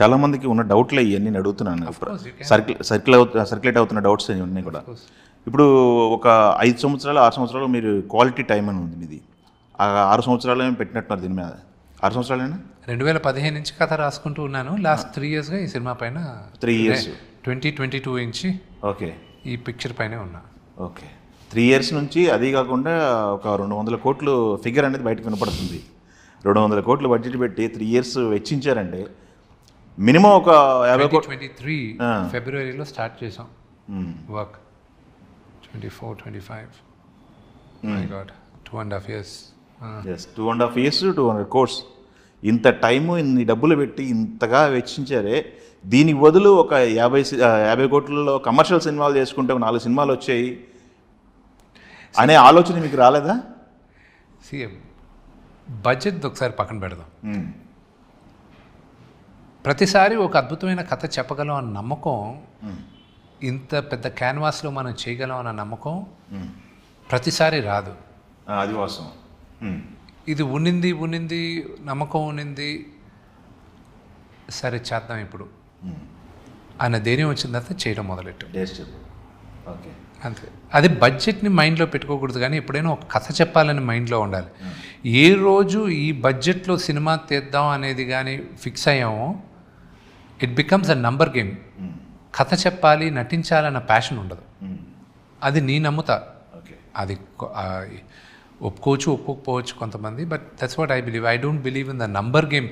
చాలా మందికి ఉన్న డౌట్లే ఇవన్నీ నేను అడుగుతున్నాను. సర్క్యులేట్ అవుతున్న డౌట్స్ ఉన్నాయి కూడా. ఇప్పుడు ఒక 5 సంవత్సరాలు 6 సంవత్సరాలు మీరు క్వాలిటీ టైం అని ఉంది మీది. ఆ 6 సంవత్సరాలు పెట్టినట్టున్నారు దీని మీద. 6 సంవత్సరాలేనా? 2015 నుంచి కథ రాసుకుంటూ ఉన్నాను. లాస్ట్ 3 ఇయర్స్గా ఈ సినిమా పైన 3 ఇయర్స్ 2022 నుంచి ఓకే ఈ పిక్చర్ పైనే ఉన్నా. ఓకే 3 ఇయర్స్ నుంచి. అది కాకుండా ఒక 200 కోట్లు ఫిగర్ అనేది బయటకు వినపడుతుంది. 200 కోట్లు బడ్జెట్ పెట్టి 3 ఇయర్స్ వెచ్చించారంటే మినిమం ఒక 50 కోట్లు. 2023 ఫిబ్రవరిలో స్టార్ట్ చేసాం work. 24, 25 my god 2.5 years. Yes 2.5 years 200 crores. ఇంత టైము ఇన్ని డబ్బులు పెట్టి ఇంతగా వెచ్చించారే. దీనికి బదులు ఒక 50 కోట్లలో కమర్షియల్ సినిమాలు చేసుకుంటే 4 సినిమాలు వచ్చాయి అనే ఆలోచన మీకు రాలేదా? బడ్జెట్ ఒకసారి పక్కన పెడదాం. ప్రతిసారి ఒక అద్భుతమైన కథ చెప్పగలం అన్న నమ్మకం, ఇంత పెద్ద క్యాన్వాస్లో మనం చేయగలం అన్న నమ్మకం ప్రతిసారి రాదు. అది వాస్తవం. ఇది ఉన్నింది నమ్మకం ఉన్నింది, సరే చేద్దాం ఇప్పుడు అన్న ధైర్యం వచ్చిన తర్వాత చేయడం మొదలెట్టు. ఓకే అంతే. అది బడ్జెట్ని మైండ్లో పెట్టుకోకూడదు, కానీ ఎప్పుడైనా ఒక కథ చెప్పాలని మైండ్లో ఉండాలి. ఏ రోజు ఈ బడ్జెట్లో సినిమా తీద్దాం అనేది కానీ ఫిక్స్ అయ్యామో it becomes a number game. కథ చెప్పాలి, నటించాలన్న ప్యాషన్ ఉండదు. అది నీ నమ్ముతా. అది ఒప్పుకోవచ్చు ఒప్పుకోకపోవచ్చు కొంతమంది, but that's what I believe. I don't believe in the number game.